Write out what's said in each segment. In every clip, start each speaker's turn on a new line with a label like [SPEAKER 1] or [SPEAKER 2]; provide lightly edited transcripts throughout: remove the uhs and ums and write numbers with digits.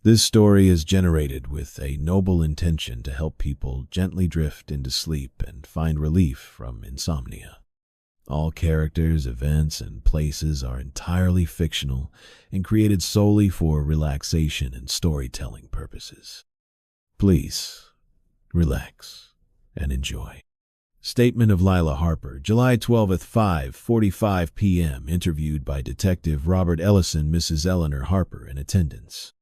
[SPEAKER 1] This story is generated with a noble intention to help people gently drift into sleep and find relief from insomnia. All characters, events, and places are entirely fictional and created solely for relaxation and storytelling purposes. Please, relax and enjoy. Statement of Lila Harper, July 12th, 5:45 p.m., interviewed by Detective Robert Ellison, Mrs. Eleanor Harper, in attendance.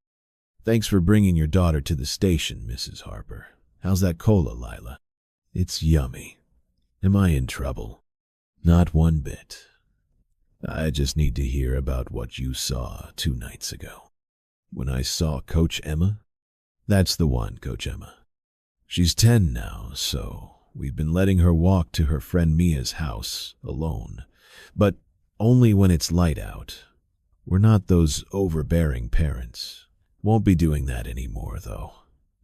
[SPEAKER 1] Thanks for bringing your daughter to the station, Mrs. Harper. How's that cola, Lila? It's yummy. Am I in trouble? Not one bit. I just need to hear about what you saw 2 nights ago. When I saw Coach Emma? That's the one, Coach Emma. She's 10 now, so we've been letting her walk to her friend Mia's house alone, but only when it's light out. We're not those overbearing parents. Won't be doing that anymore, though.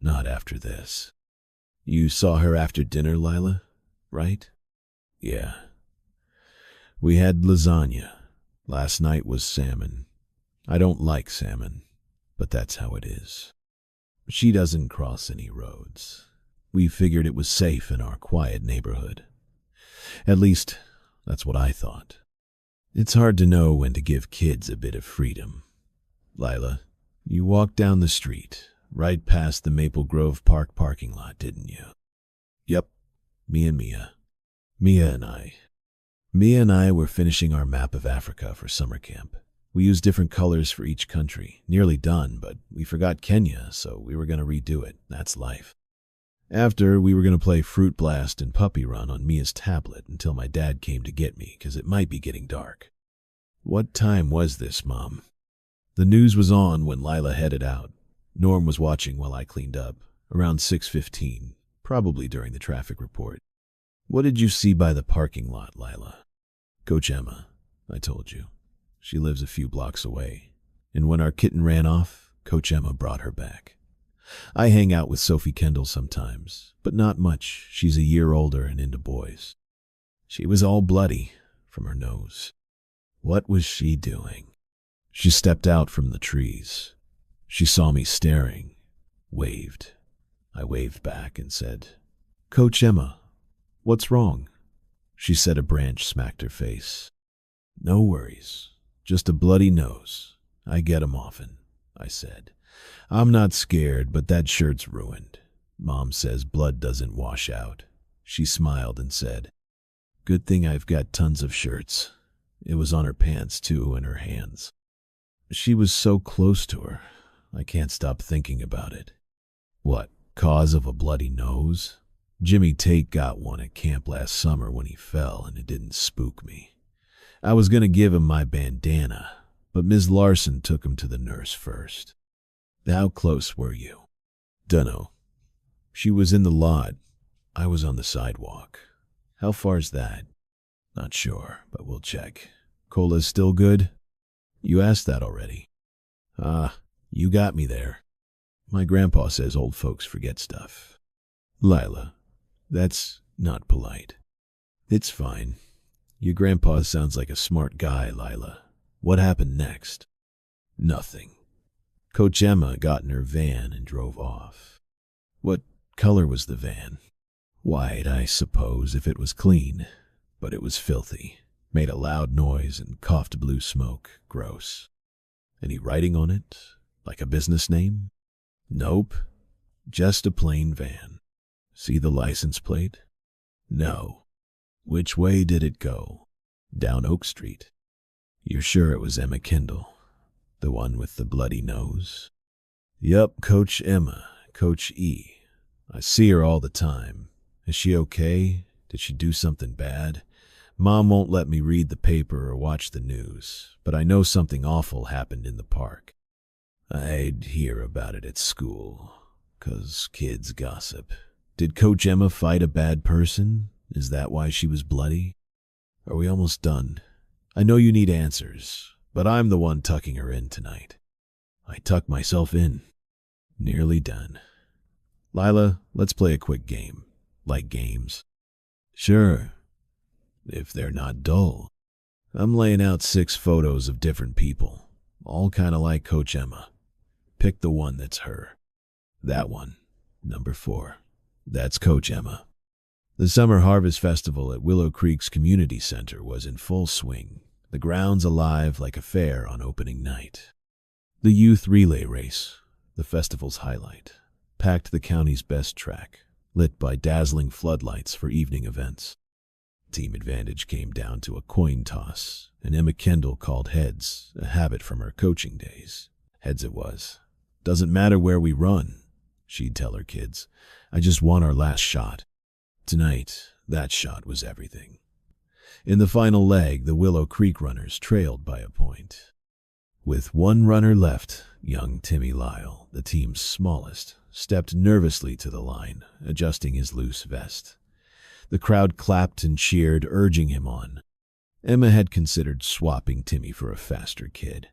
[SPEAKER 1] Not after this. You saw her after dinner, Lila, right? Yeah. We had lasagna. Last night was salmon. I don't like salmon, but that's how it is. She doesn't cross any roads. We figured it was safe in our quiet neighborhood. At least, that's what I thought. It's hard to know when to give kids a bit of freedom. Lila, you walked down the street, right past the Maple Grove Park parking lot, didn't you? Yep, me and Mia. Mia and I were finishing our map of Africa for summer camp. We used different colors for each country. Nearly done, but we forgot Kenya, so we were going to redo it. That's life. After, we were going to play Fruit Blast and Puppy Run on Mia's tablet until my dad came to get me, because it might be getting dark. What time was this, Mom? The news was on when Lila headed out. Norm was watching while I cleaned up, around 6:15, probably during the traffic report. What did you see by the parking lot, Lila? Coach Emma, I told you. She lives a few blocks away. And when our kitten ran off, Coach Emma brought her back. I hang out with Sophie Kendall sometimes, but not much. She's a year older and into boys. She was all bloody from her nose. What was she doing? She stepped out from the trees. She saw me staring, waved. I waved back and said, Coach Emma, what's wrong? She said a branch smacked her face. No worries, just a bloody nose. I get 'em often, I said. I'm not scared, but that shirt's ruined. Mom says blood doesn't wash out. She smiled and said, Good thing I've got tons of shirts. It was on her pants, too, and her hands. She was so close to her, I can't stop thinking about it. What, cause of a bloody nose? Jimmy Tate got one at camp last summer when he fell, and it didn't spook me. I was going to give him my bandana, but Ms. Larson took him to the nurse first. How close were you? Dunno. She was in the lot. I was on the sidewalk. How far's that? Not sure, but we'll check. Cola's still good? You asked that already. You got me there. My grandpa says old folks forget stuff. Lila, that's not polite. It's fine. Your grandpa sounds like a smart guy, Lila. What happened next? Nothing. Coach Emma got in her van and drove off. What color was the van? White, I suppose, if it was clean. But it was filthy. Made a loud noise and coughed blue smoke. Gross. Any writing on it? Like a business name? Nope. Just a plain van. See the license plate? No. Which way did it go? Down Oak Street. You're sure it was Emma Kendall? The one with the bloody nose? Yup, Coach Emma, Coach E. I see her all the time. Is she okay? Did she do something bad? Mom won't let me read the paper or watch the news, but I know something awful happened in the park. I'd hear about it at school, 'cause kids gossip. Did Coach Emma fight a bad person? Is that why she was bloody? Are we almost done? I know you need answers, but I'm the one tucking her in tonight. I tuck myself in. Nearly done. Lila, let's play a quick game. Like games? Sure. If they're not dull. I'm laying out 6 photos of different people, all kind of like Coach Emma. Pick the one that's her. That one, number 4. That's Coach Emma. The Summer Harvest Festival at Willow Creek's community center was in full swing, the grounds alive like a fair on opening night. The youth relay race, the festival's highlight, packed the county's best track, lit by dazzling floodlights for evening events. Team advantage came down to a coin toss, and Emma Kendall called heads, a habit from her coaching days. Heads it was. "Doesn't matter where we run," she'd tell her kids. "I just want our last shot." Tonight, that shot was everything. In the final leg, the Willow Creek runners trailed by a point. With one runner left, young Timmy Lyle, the team's smallest, stepped nervously to the line, adjusting his loose vest. The crowd clapped and cheered, urging him on. Emma had considered swapping Timmy for a faster kid,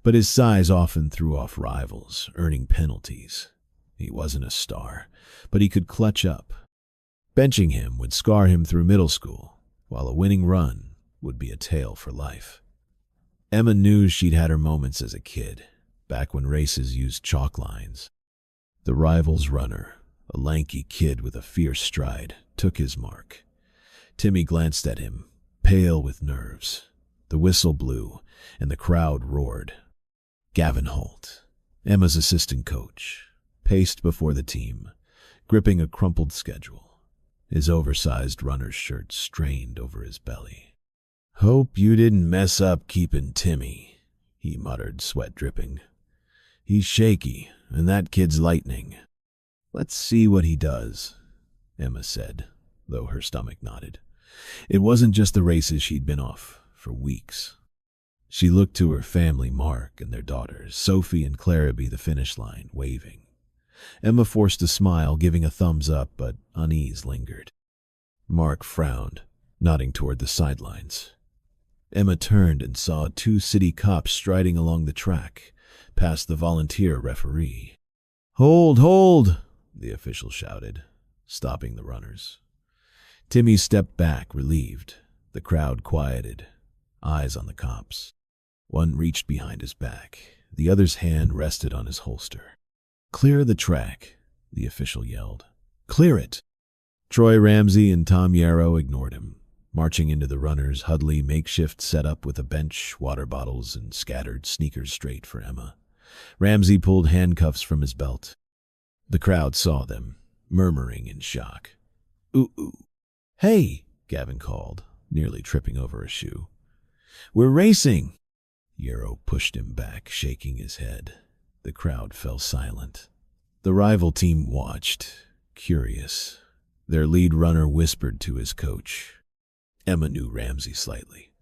[SPEAKER 1] but his size often threw off rivals, earning penalties. He wasn't a star, but he could clutch up. Benching him would scar him through middle school, while a winning run would be a tale for life. Emma knew she'd had her moments as a kid, back when races used chalk lines. The rival's runner, a lanky kid with a fierce stride, took his mark. Timmy glanced at him, pale with nerves. The whistle blew, and the crowd roared. Gavin Holt, Emma's assistant coach, paced before the team, gripping a crumpled schedule. His oversized runner's shirt strained over his belly. "Hope you didn't mess up keeping Timmy," he muttered, sweat dripping. "He's shaky, and that kid's lightning." "Let's see what he does," Emma said, though her stomach nodded. It wasn't just the races she'd been off for weeks. She looked to her family, Mark and their daughters, Sophie and Clara, by the finish line, waving. Emma forced a smile, giving a thumbs up, but unease lingered. Mark frowned, nodding toward the sidelines. Emma turned and saw 2 city cops striding along the track, past the volunteer referee. "Hold, hold!" the official shouted, stopping the runners. Timmy stepped back, relieved. The crowd quieted, eyes on the cops. One reached behind his back. The other's hand rested on his holster. "Clear the track," the official yelled. "Clear it!" Troy Ramsey and Tom Yarrow ignored him, marching into the runners' huddly makeshift setup with a bench, water bottles, and scattered sneakers straight for Emma. Ramsey pulled handcuffs from his belt. The crowd saw them, murmuring in shock. "Ooh, ooh." "Hey," Gavin called, nearly tripping over a shoe. "We're racing!" Yarrow pushed him back, shaking his head. The crowd fell silent. The rival team watched, curious. Their lead runner whispered to his coach. Emma knew Ramsey slightly.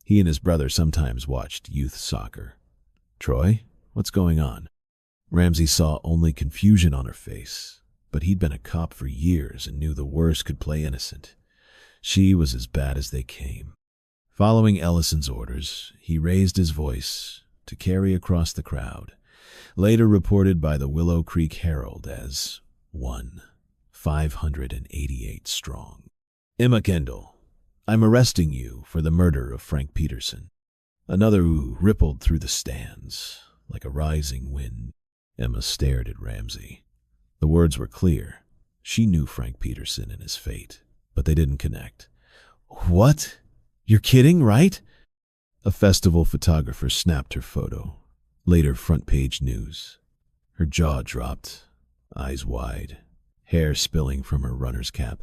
[SPEAKER 1] He and his brother sometimes watched youth soccer. "Troy, what's going on?" Ramsey saw only confusion on her face, but he'd been a cop for years and knew the worst could play innocent. She was as bad as they came. Following Ellison's orders, he raised his voice to carry across the crowd, later reported by the Willow Creek Herald as 588 strong. "Emma Kendall, I'm arresting you for the murder of Frank Peterson." Another ooh rippled through the stands, like a rising wind. Emma stared at Ramsey. The words were clear. She knew Frank Peterson and his fate, but they didn't connect. "What? You're kidding, right?" A festival photographer snapped her photo. Later, front-page news. Her jaw dropped, eyes wide, hair spilling from her runner's cap.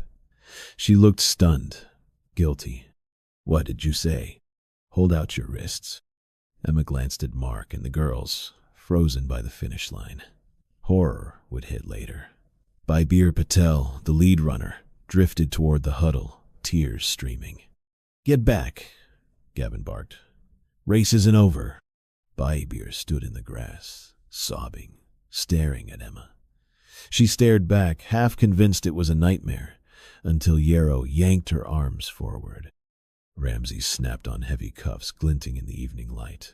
[SPEAKER 1] She looked stunned, guilty. "What did you say? Hold out your wrists." Emma glanced at Mark and the girls, frozen by the finish line. Horror would hit later. Bibir Patel, the lead runner, drifted toward the huddle, tears streaming. "Get back," Gavin barked. "Race isn't over." Bibir stood in the grass, sobbing, staring at Emma. She stared back, half convinced it was a nightmare, until Yarrow yanked her arms forward. Ramsey snapped on heavy cuffs glinting in the evening light.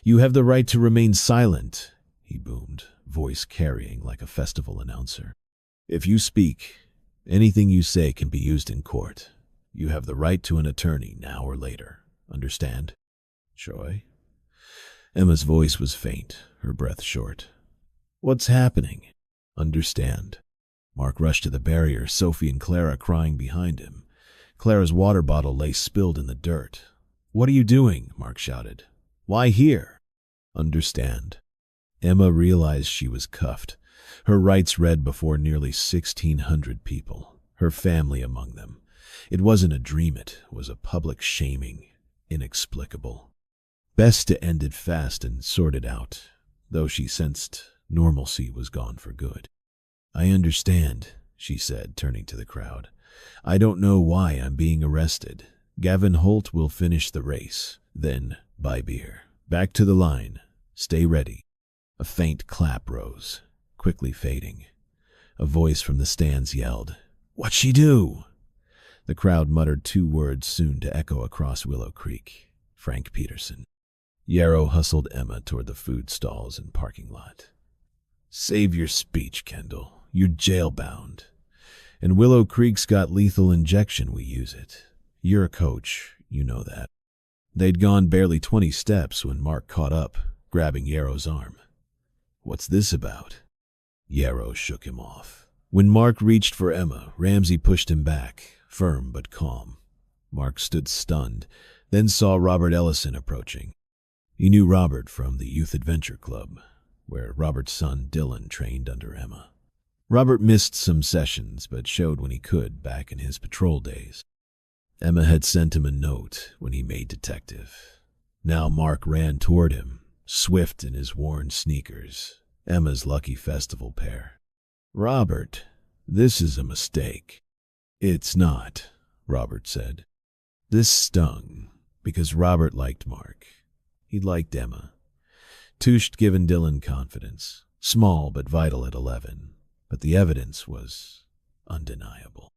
[SPEAKER 1] "You have the right to remain silent," he boomed, voice carrying like a festival announcer. "If you speak, anything you say can be used in court. You have the right to an attorney now or later. Understand?" "Troy?" Emma's voice was faint, her breath short. What's happening? Understand. Mark rushed to the barrier, Sophie and Clara crying behind him. Clara's water bottle lay spilled in the dirt. What are you doing? Mark shouted. Why here? Understand. Emma realized she was cuffed, her rights read before nearly 1,600 people, her family among them. It wasn't a dream, it was a public shaming, inexplicable. Best to end it fast and sort it out, though she sensed normalcy was gone for good. I understand, she said, turning to the crowd. I don't know why I'm being arrested. Gavin Holt will finish the race, then buy beer. Back to the line. Stay ready. A faint clap rose, quickly fading. A voice from the stands yelled, What'd she do? The crowd muttered two words soon to echo across Willow Creek. Frank Peterson. Yarrow hustled Emma toward the food stalls and parking lot. Save your speech, Kendall. You're jail-bound. And Willow Creek's got lethal injection, we use it. You're a coach, you know that. They'd gone barely 20 steps when Mark caught up, grabbing Yarrow's arm. What's this about? Yarrow shook him off. When Mark reached for Emma, Ramsey pushed him back, firm but calm. Mark stood stunned, then saw Robert Ellison approaching. He knew Robert from the Youth Adventure Club, where Robert's son Dylan trained under Emma. Robert missed some sessions, but showed when he could back in his patrol days. Emma had sent him a note when he made detective. Now Mark ran toward him, swift in his worn sneakers, Emma's lucky festival pair. Robert, this is a mistake. It's not, Robert said. This stung, because Robert liked Mark. He liked Emma. Touched given Dylan confidence, small but vital at 11, but the evidence was undeniable.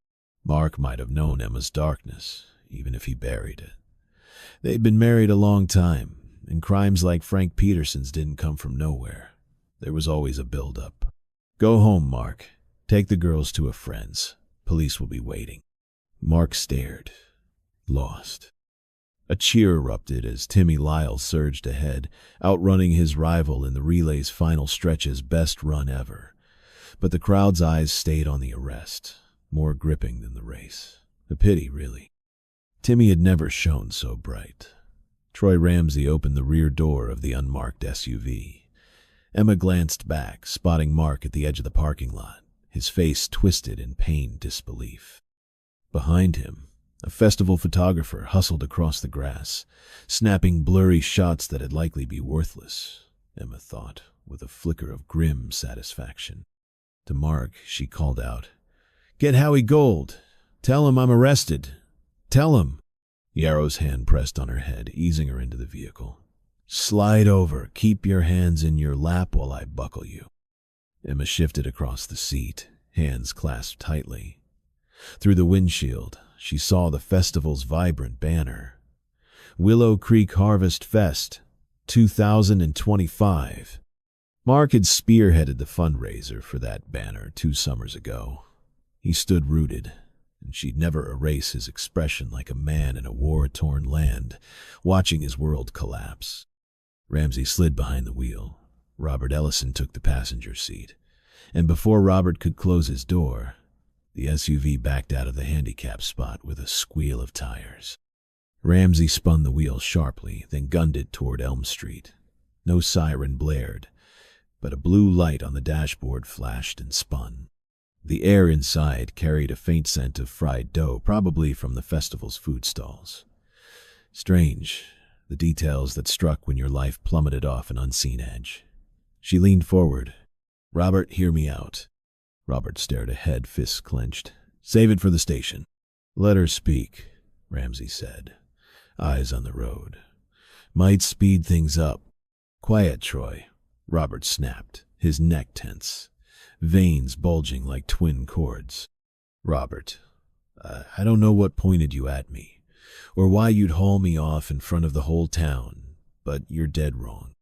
[SPEAKER 1] Mark might have known Emma's darkness, even if he buried it. They'd been married a long time, and crimes like Frank Peterson's didn't come from nowhere. There was always a build-up. Go home, Mark. Take the girls to a friend's. Police will be waiting. Mark stared, lost. A cheer erupted as Timmy Lyle surged ahead, outrunning his rival in the relay's final stretch's best run ever. But the crowd's eyes stayed on the arrest, more gripping than the race. A pity, really. Timmy had never shone so bright. Troy Ramsey opened the rear door of the unmarked SUV. Emma glanced back, spotting Mark at the edge of the parking lot, his face twisted in pained disbelief. Behind him, a festival photographer hustled across the grass, snapping blurry shots that'd likely be worthless, Emma thought, with a flicker of grim satisfaction. To Mark, she called out, Get Howie Gold. Tell him I'm arrested. Tell him. Yarrow's hand pressed on her head, easing her into the vehicle. Slide over. Keep your hands in your lap while I buckle you. Emma shifted across the seat, hands clasped tightly. Through the windshield, she saw the festival's vibrant banner. Willow Creek Harvest Fest, 2025. Mark had spearheaded the fundraiser for that banner 2 summers ago. He stood rooted, and she'd never erase his expression like a man in a war-torn land, watching his world collapse. Ramsey slid behind the wheel. Robert Ellison took the passenger seat, and before Robert could close his door, the SUV backed out of the handicap spot with a squeal of tires. Ramsey spun the wheel sharply, then gunned it toward Elm Street. No siren blared, but a blue light on the dashboard flashed and spun. The air inside carried a faint scent of fried dough, probably from the festival's food stalls. Strange, the details that struck when your life plummeted off an unseen edge. She leaned forward. Robert, hear me out. Robert stared ahead, fists clenched. Save it for the station. Let her speak, Ramsey said, eyes on the road. Might speed things up. Quiet, Troy, Robert snapped, his neck tense, veins bulging like twin cords. Robert, I don't know what pointed you at me, or why you'd haul me off in front of the whole town, but you're dead wrong.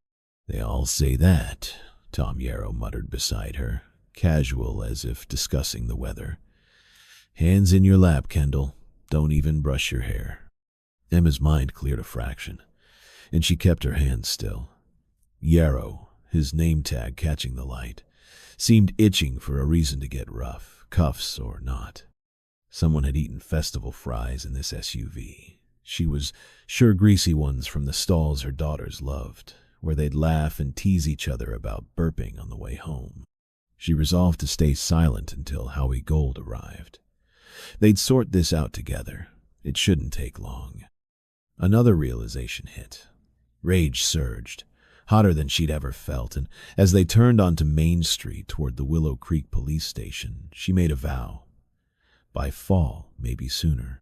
[SPEAKER 1] They all say that, Tom Yarrow muttered beside her, casual as if discussing the weather. Hands in your lap, Kendall. Don't even brush your hair. Emma's mind cleared a fraction, and she kept her hands still. Yarrow, his name tag catching the light, seemed itching for a reason to get rough, cuffs or not. Someone had eaten festival fries in this SUV. She was sure greasy ones from the stalls her daughters loved, where they'd laugh and tease each other about burping on the way home. She resolved to stay silent until Howie Gold arrived. They'd sort this out together. It shouldn't take long. Another realization hit. Rage surged, hotter than she'd ever felt, and as they turned onto Main Street toward the Willow Creek police station, she made a vow. By fall, maybe sooner.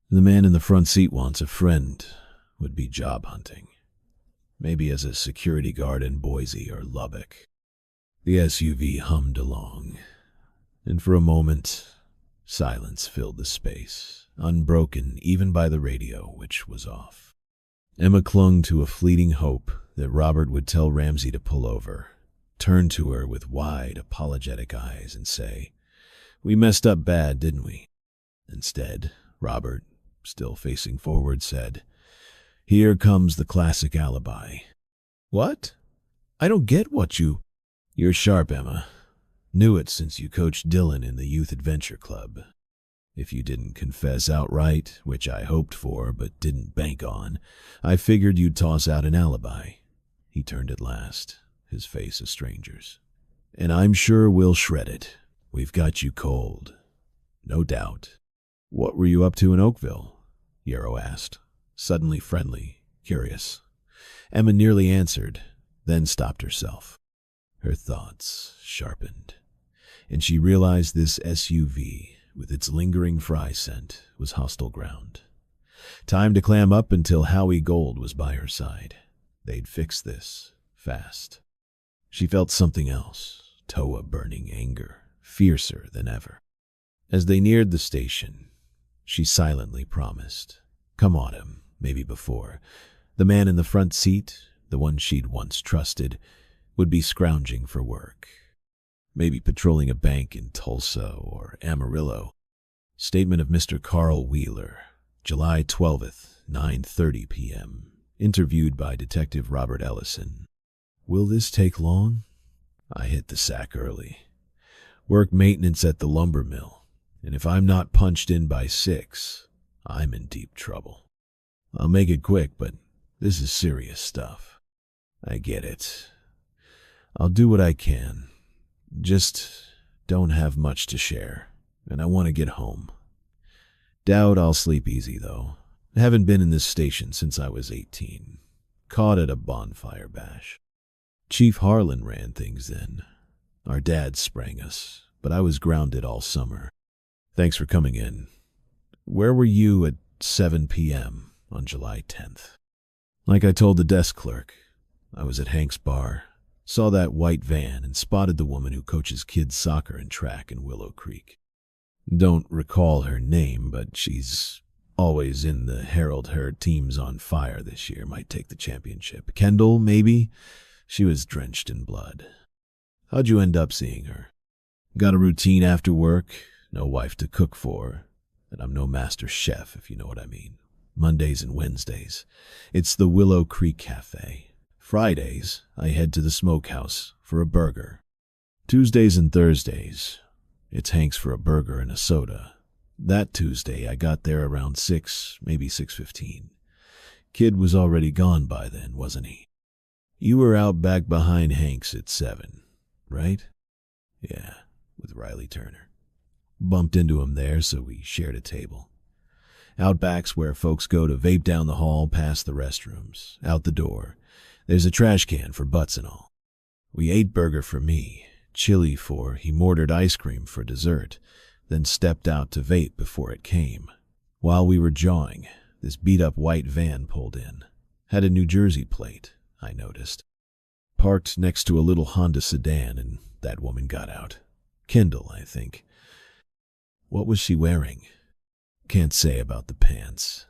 [SPEAKER 1] The man in the front seat wants a friend, would be job hunting. Maybe as a security guard in Boise or Lubbock. The SUV hummed along, and for a moment, silence filled the space, unbroken even by the radio, which was off. Emma clung to a fleeting hope that Robert would tell Ramsey to pull over, turn to her with wide, apologetic eyes and say, "We messed up bad, didn't we?" Instead, Robert, still facing forward, said, "Here comes the classic alibi." "What? I don't get what you—" "You're sharp, Emma. Knew it since you coached Dylan in the Youth Adventure Club. If you didn't confess outright, which I hoped for but didn't bank on, I figured you'd toss out an alibi." He turned at last, his face a stranger's. "And I'm sure we'll shred it. We've got you cold. No doubt." "What were you up to in Oakville?" Yarrow asked, suddenly friendly, curious. Emma nearly answered, then stopped herself. Her thoughts sharpened, and she realized this SUV, with its lingering fry scent, was hostile ground. Time to clam up until Howie Gold was by her side. They'd fix this, fast. She felt something else, Toa-burning anger, fiercer than ever. As they neared the station, she silently promised. Come on him, maybe before. The man in the front seat, the one she'd once trusted, would be scrounging for work. Maybe patrolling a bank in Tulsa or Amarillo. Statement of Mr. Carl Wheeler, July 12th, 9:30 p.m. Interviewed by Detective Robert Ellison. Will this take long? I hit the sack early. Work maintenance at the lumber mill, and if I'm not punched in by 6, I'm in deep trouble. I'll make it quick, but this is serious stuff. I get it. I'll do what I can. Just don't have much to share, and I want to get home. Doubt I'll sleep easy, though. I haven't been in this station since I was 18. Caught at a bonfire bash. Chief Harlan ran things then. Our dad sprang us, but I was grounded all summer. Thanks for coming in. Where were you at 7 p.m. on July 10th? Like I told the desk clerk, I was at Hank's bar. Saw that white van and spotted the woman who coaches kids soccer and track in Willow Creek. Don't recall her name, but she's always in the Herald. Her team's on fire this year, might take the championship. Kendall, maybe? She was drenched in blood. How'd you end up seeing her? Got a routine after work, no wife to cook for, and I'm no master chef, if you know what I mean. Mondays and Wednesdays, it's the Willow Creek Cafe. Fridays, I head to the smokehouse for a burger. Tuesdays and Thursdays, it's Hank's for a burger and a soda. That Tuesday, I got there around 6, maybe 6:15. Kid was already gone by then, wasn't he? You were out back behind Hank's at 7, right? Yeah, with Riley Turner. Bumped into him there, so we shared a table. Outback's where folks go to vape down the hall past the restrooms. Out the door, there's a trash can for butts and all. We ate burger for me, chili for he ordered ice cream for dessert, then stepped out to vape before it came. While we were jawing, this beat-up white van pulled in. Had a New Jersey plate, I noticed. Parked next to a little Honda sedan, and that woman got out. Kendall, I think. What was she wearing? Can't say about the pants.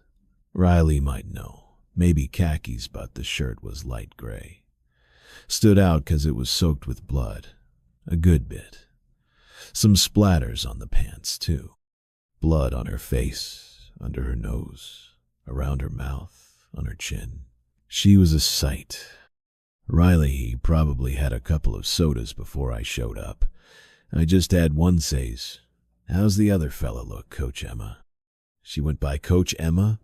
[SPEAKER 1] Riley might know. Maybe khakis, but the shirt was light gray. Stood out because it was soaked with blood. A good bit. Some splatters on the pants, too. Blood on her face, under her nose, around her mouth, on her chin. She was a sight. Riley, he probably had a couple of sodas before I showed up. I just had one says, "How's the other fella look, Coach Emma?" She went by Coach Emma?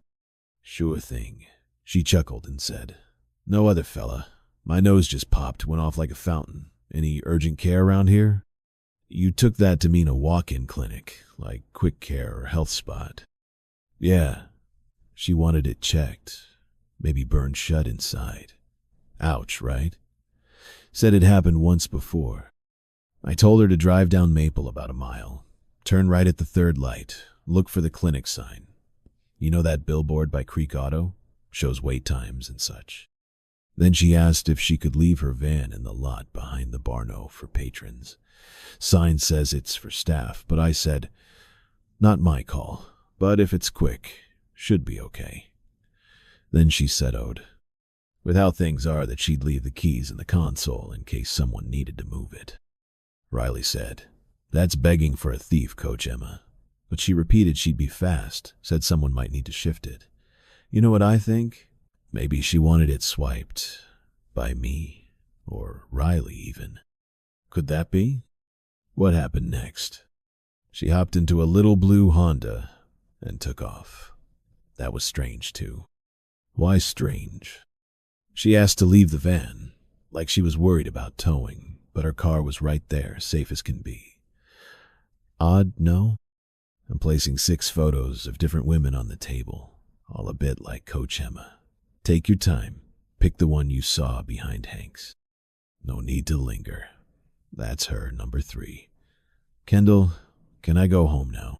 [SPEAKER 1] Sure thing. She chuckled and said, "No other fella. My nose just popped, went off like a fountain. Any urgent care around here?" You took that to mean a walk-in clinic, like Quick Care or Health Spot. Yeah. She wanted it checked. Maybe burned shut inside. Ouch, right? Said it happened once before. I told her to drive down Maple about a mile. Turn right at the third light. Look for the clinic sign. You know that billboard by Creek Auto? Shows wait times and such. Then she asked if she could leave her van in the lot behind the Barno for patrons. Sign says it's for staff, but I said, "Not my call, but if it's quick, should be okay." Then she settled, with how things are, that she'd leave the keys in the console in case someone needed to move it. Riley said, "That's begging for a thief, Coach Emma." But she repeated she'd be fast, said someone might need to shift it. You know what I think? Maybe she wanted it swiped. By me. Or Riley, even. Could that be? What happened next? She hopped into a little blue Honda and took off. That was strange, too. Why strange? She asked to leave the van, like she was worried about towing, but her car was right there, safe as can be. Odd, no? I'm placing 6 photos of different women on the table, all a bit like Coach Emma. Take your time. Pick the one you saw behind Hank's. No need to linger. That's her, number 3. Kendall, can I go home now?